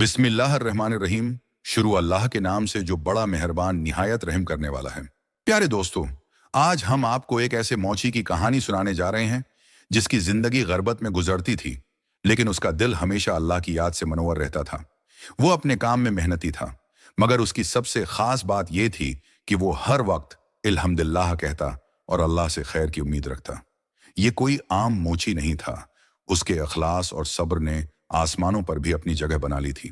बिस्मिल्लाहिर्रहमानिर्रहीम। शुरू अल्लाह के नाम से जो बड़ा मेहरबान निहायत रहम करने वाला है। प्यारे दोस्तों, आज हम आपको एक ऐसे मौची की कहानी सुनाने जा रहे हैं जिसकी जिंदगी गरबत में गुजरती थी, लेकिन उसका दिल हमेशा अल्लाह की याद से मनोवर रहता था। वो अपने काम में मेहनती था, मगर उसकी सबसे खास बात यह थी कि वो हर वक्त अल्हम्दुलिल्लाह कहता और अल्लाह से खैर की उम्मीद रखता। ये कोई आम मोची नहीं था। उसके अखलास और सब्र ने आसमानों पर भी अपनी जगह बना ली थी।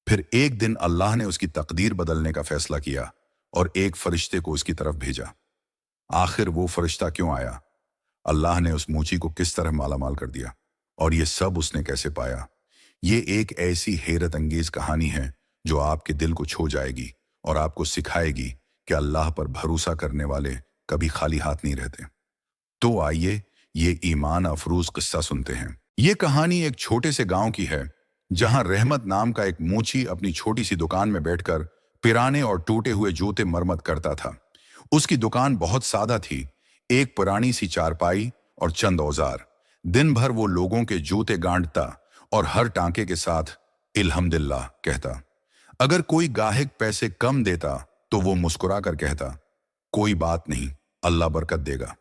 फिर एक दिन अल्लाह ने उसकी तकदीर बदलने का फैसला किया और एक फरिश्ते को उसकी तरफ भेजा। आखिर वो फरिश्ता क्यों आया, अल्लाह ने उस मोची को किस तरह मालामाल कर दिया और ये सब उसने कैसे पाया, ये एक ऐसी हैरत अंगेज कहानी है जो आपके दिल को छू जाएगी और आपको सिखाएगी कि अल्लाह पर भरोसा करने वाले कभी खाली हाथ नहीं रहते। तो आइए ये ईमान अफरूज किस्सा सुनते हैं। ये कहानी एक छोटे से गांव की है जहां रहमत नाम का एक मूची अपनी छोटी सी दुकान में बैठकर पुराने और टूटे हुए जूते मरम्मत करता था। उसकी दुकान बहुत सादा थी, एक पुरानी सी चारपाई और चंद औजार। दिन भर वो लोगों के जूते गांठता और हर टांके के साथ अल्हम्दुलिल्लाह कहता। अगर कोई गाहक पैसे कम देता तो वो मुस्कुरा कर कहता, कोई बात नहीं, अल्लाह बरकत देगा।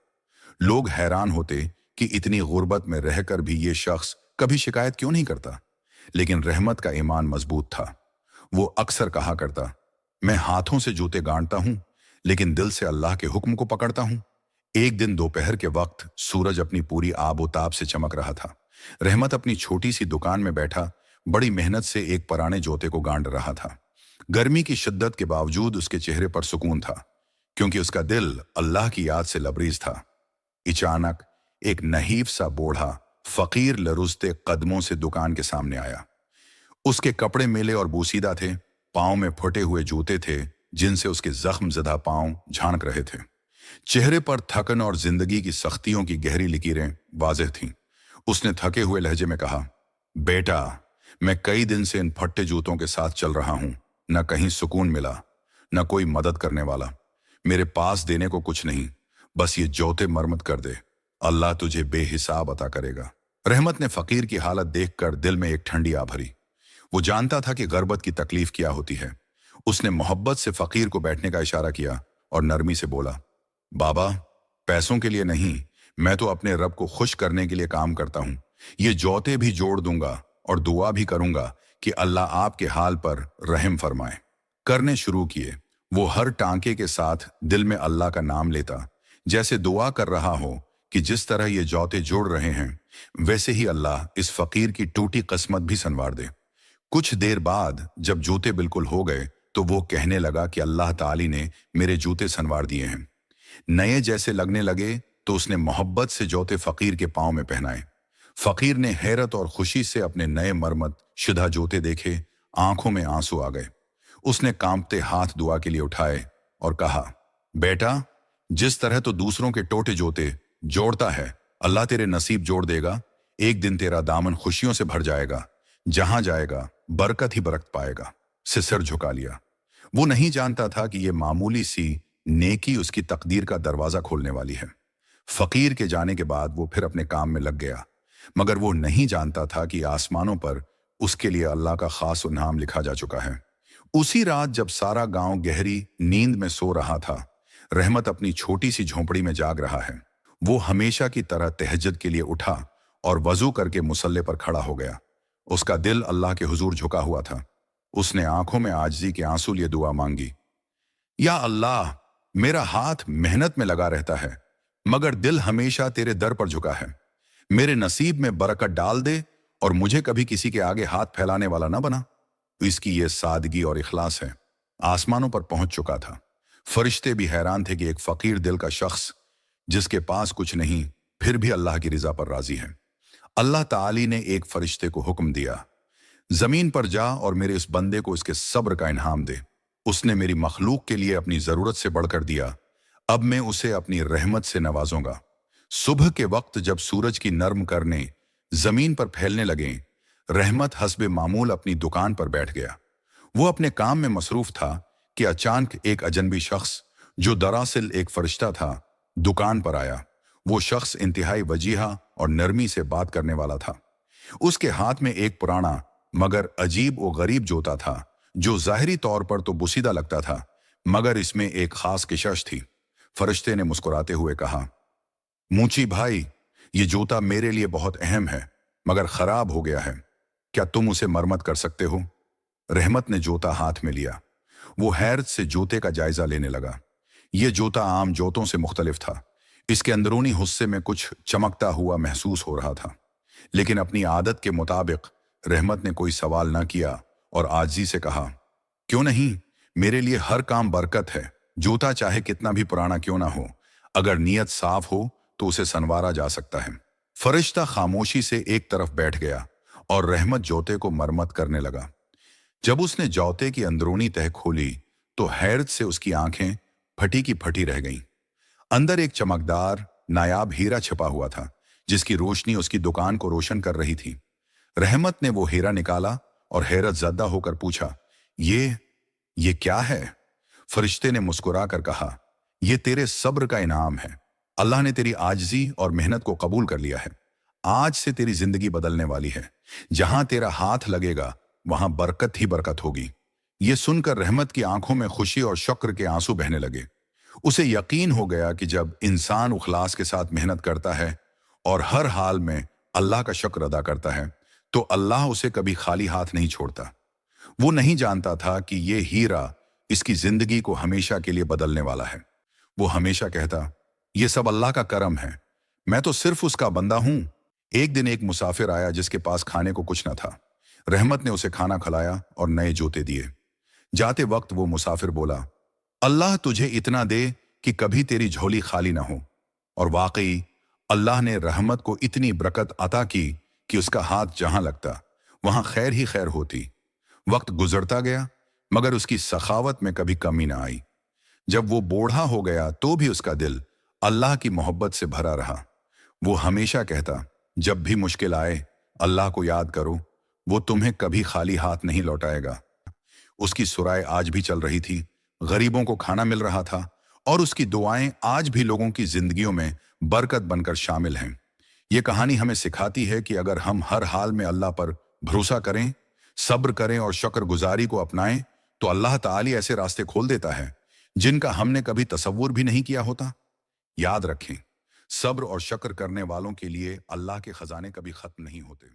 लोग हैरान होते कि इतनी गुर्बत में रहकर भी ये शख्स कभी शिकायत क्यों नहीं करता। लेकिन रहमत का ईमान मजबूत था। वो अक्सर कहा करता, मैं हाथों से जूते गांठता हूं, लेकिन दिल से अल्लाह के हुक्म को पकड़ता हूं। एक दिन दोपहर के वक्त सूरज अपनी पूरी आबोताब से चमक रहा था। रहमत अपनी छोटी सी दुकान में बैठा बड़ी मेहनत से एक पुराने जूते को गांठ रहा था। गर्मी की शिद्दत के बावजूद उसके चेहरे पर सुकून था, क्योंकि उसका दिल अल्लाह की याद से लबरेज था। अचानक एक नहीफ सा बूढ़ा फकीर लरुजते कदमों से दुकान के सामने आया। उसके कपड़े मेले और बूसीदा थे, पांव में फटे हुए जूते थे जिनसे उसके जख्म ज़दा पांव झांक रहे थे। चेहरे पर थकन और जिंदगी की सख्तियों की गहरी लकीरें वाज़ेह थीं। उसने थके हुए लहजे में कहा, बेटा, मैं कई दिन से इन फट्टे जूतों के साथ चल रहा हूं, न कहीं सुकून मिला, न कोई मदद करने वाला। मेरे पास देने को कुछ नहीं, बस ये जूते मरम्मत कर दे, अल्लाह तुझे बेहिसाब अता करेगा। रहमत ने फकीर की हालत देखकर दिल में एक ठंडी आ भरी। वो जानता था कि गर्बत की तकलीफ क्या होती है। उसने मोहब्बत से फकीर को बैठने का इशारा किया और नरमी से बोला, बाबा, पैसों के लिए नहीं, मैं तो अपने रब को खुश करने के लिए काम करता हूं। ये जौते भी जोड़ दूंगा और दुआ भी करूंगा कि अल्लाह आपके हाल पर रहम फरमाए। करने शुरू किए। वो हर टांके के साथ दिल में अल्लाह का नाम लेता, जैसे दुआ कर रहा हो कि जिस तरह ये जौते जोड़ रहे हैं वैसे ही अल्लाह इस फकीर की टूटी किस्मत भी संवार दे। कुछ देर बाद जब जूते बिल्कुल हो गए तो वो कहने लगा कि अल्लाह ताली ने मेरे जूते संवार दिए हैं। नए जैसे लगने लगे तो उसने मोहब्बत से जूते फकीर के पांव में पहनाए। फकीर ने हैरत और खुशी से अपने नए मरम्मत शुदा जूते देखे, आंखों में आंसू आ गए। उसने कांपते हाथ दुआ के लिए उठाए और कहा, बेटा, जिस तरह तो दूसरों के टोटे जूते जोड़ता है, अल्लाह तेरे नसीब जोड़ देगा। एक दिन तेरा दामन खुशियों से भर जाएगा, जहां जाएगा बरकत ही बरकत पाएगा। से सिर झुका लिया। वो नहीं जानता था कि ये मामूली सी नेकी उसकी तकदीर का दरवाजा खोलने वाली है। फकीर के जाने के बाद वो फिर अपने काम में लग गया, मगर वो नहीं जानता था कि आसमानों पर उसके लिए अल्लाह का खास इनाम लिखा जा चुका है। उसी रात जब सारा गांव गहरी नींद में सो रहा था, रहमत अपनी छोटी सी झोंपड़ी में जाग रहा है। वो हमेशा की तरह तहज्जुद के लिए उठा और वजू करके मुसल्ले पर खड़ा हो गया। उसका दिल अल्लाह के हुजूर झुका हुआ था। उसने आंखों में आजिज़ी के आंसू लिए दुआ मांगी, या अल्लाह, मेरा हाथ मेहनत में लगा रहता है, मगर दिल हमेशा तेरे दर पर झुका है। मेरे नसीब में बरकत डाल दे और मुझे कभी किसी के आगे हाथ फैलाने वाला ना बना। इसकी ये सादगी और इखलास है आसमानों पर पहुंच चुका था। फरिश्ते भी हैरान थे कि एक फकीर दिल का शख्स जिसके पास कुछ नहीं फिर भी अल्लाह की रिजा पर राजी है। अल्लाह ताली ने एक फरिश्ते को हुक्म दिया, जमीन पर जा और मेरे इस बंदे को इसके सब्र का इनाम दे। उसने मेरी मखलूक के लिए अपनी जरूरत से बढ़कर दिया, अब मैं उसे अपनी रहमत से नवाजूंगा। सुबह के वक्त जब सूरज की नर्म करने जमीन पर फैलने लगे, रहमत हस्बे मामूल अपनी दुकान पर बैठ गया। वो अपने काम में मसरूफ था कि अचानक एक अजनबी शख्स, जो दरअसल एक फरिश्ता था, दुकान पर आया। वो शख्स इंतहाई वजीहा और नरमी से बात करने वाला था। उसके हाथ में एक पुराना मगर अजीब व गरीब जोता था जो ज़ाहिरी तौर पर तो बुसीदा लगता था, मगर इसमें एक खास किशश थी। फरिश्ते ने मुस्कुराते हुए कहा, मूची भाई, ये जूता मेरे लिए बहुत अहम है, मगर खराब हो गया है। क्या तुम उसे मरम्मत कर सकते हो? रहमत ने जूता हाथ में लिया। वो हैरत से जूते का जायजा लेने लगा। ये जूता आम जूतों से मुख्तलिफ था। इसके अंदरूनी हिस्से में कुछ चमकता हुआ महसूस हो रहा था। लेकिन अपनी आदत के मुताबिक रहमत ने कोई सवाल न किया और आजिज़ी से कहा, क्यों नहीं, मेरे लिए हर काम बरकत है। जूता चाहे कितना भी पुराना क्यों ना हो, अगर नीयत साफ हो तो उसे संवारा जा सकता है। फरिश्ता खामोशी से एक तरफ बैठ गया और रहमत जूते को मरम्मत करने लगा। जब उसने जौते की अंदरूनी तह खोली तो हैरत से उसकी आंखें फटी की फटी रह गईं। अंदर एक चमकदार नायाब हीरा छिपा हुआ था, जिसकी रोशनी उसकी दुकान को रोशन कर रही थी। रहमत ने वो हीरा निकाला और हैरत ज़दा होकर पूछा, ये क्या है? फरिश्ते ने मुस्कुरा कर कहा, ये तेरे सब्र का इनाम है। अल्लाह ने तेरी आजिज़ी और मेहनत को कबूल कर लिया है। आज से तेरी जिंदगी बदलने वाली है। जहां तेरा हाथ लगेगा वहां बरकत ही बरकत होगी। ये सुनकर रहमत की आंखों में खुशी और शुक्र के आंसू बहने लगे। उसे यकीन हो गया कि जब इंसान इखलास के साथ मेहनत करता है और हर हाल में अल्लाह का शुक्र अदा करता है, तो अल्लाह उसे कभी खाली हाथ नहीं छोड़ता। वो नहीं जानता था कि ये हीरा इसकी जिंदगी को हमेशा के लिए बदलने वाला है। वो हमेशा कहता, ये सब अल्लाह का करम है, मैं तो सिर्फ उसका बंदा हूं। एक दिन एक मुसाफिर आया जिसके पास खाने को कुछ न था। रहमत ने उसे खाना खिलाया और नए जूते दिए। जाते वक्त वो मुसाफिर बोला, अल्लाह तुझे इतना दे कि कभी तेरी झोली खाली ना हो। और वाकई अल्लाह ने रहमत को इतनी बरकत अता की कि उसका हाथ जहां लगता वहां खैर ही खैर होती। वक्त गुजरता गया, मगर उसकी सखावत में कभी कमी ना आई। जब वो बूढ़ा हो गया तो भी उसका दिल अल्लाह की मोहब्बत से भरा रहा। वो हमेशा कहता, जब भी मुश्किल आए अल्लाह को याद करो, वो तुम्हें कभी खाली हाथ नहीं लौटाएगा। उसकी सुराय आज भी चल रही थी, गरीबों को खाना मिल रहा था और उसकी दुआएं आज भी लोगों की जिंदगियों में बरकत बनकर शामिल हैं। ये कहानी हमें सिखाती है कि अगर हम हर हाल में अल्लाह पर भरोसा करें, सब्र करें और शुक्रगुजारी को अपनाएं, तो अल्लाह ताली ऐसे रास्ते खोल देता है जिनका हमने कभी तसव्वुर भी नहीं किया होता। याद रखें, सब्र और शुक्र करने वालों के लिए अल्लाह के खजाने कभी खत्म नहीं होते।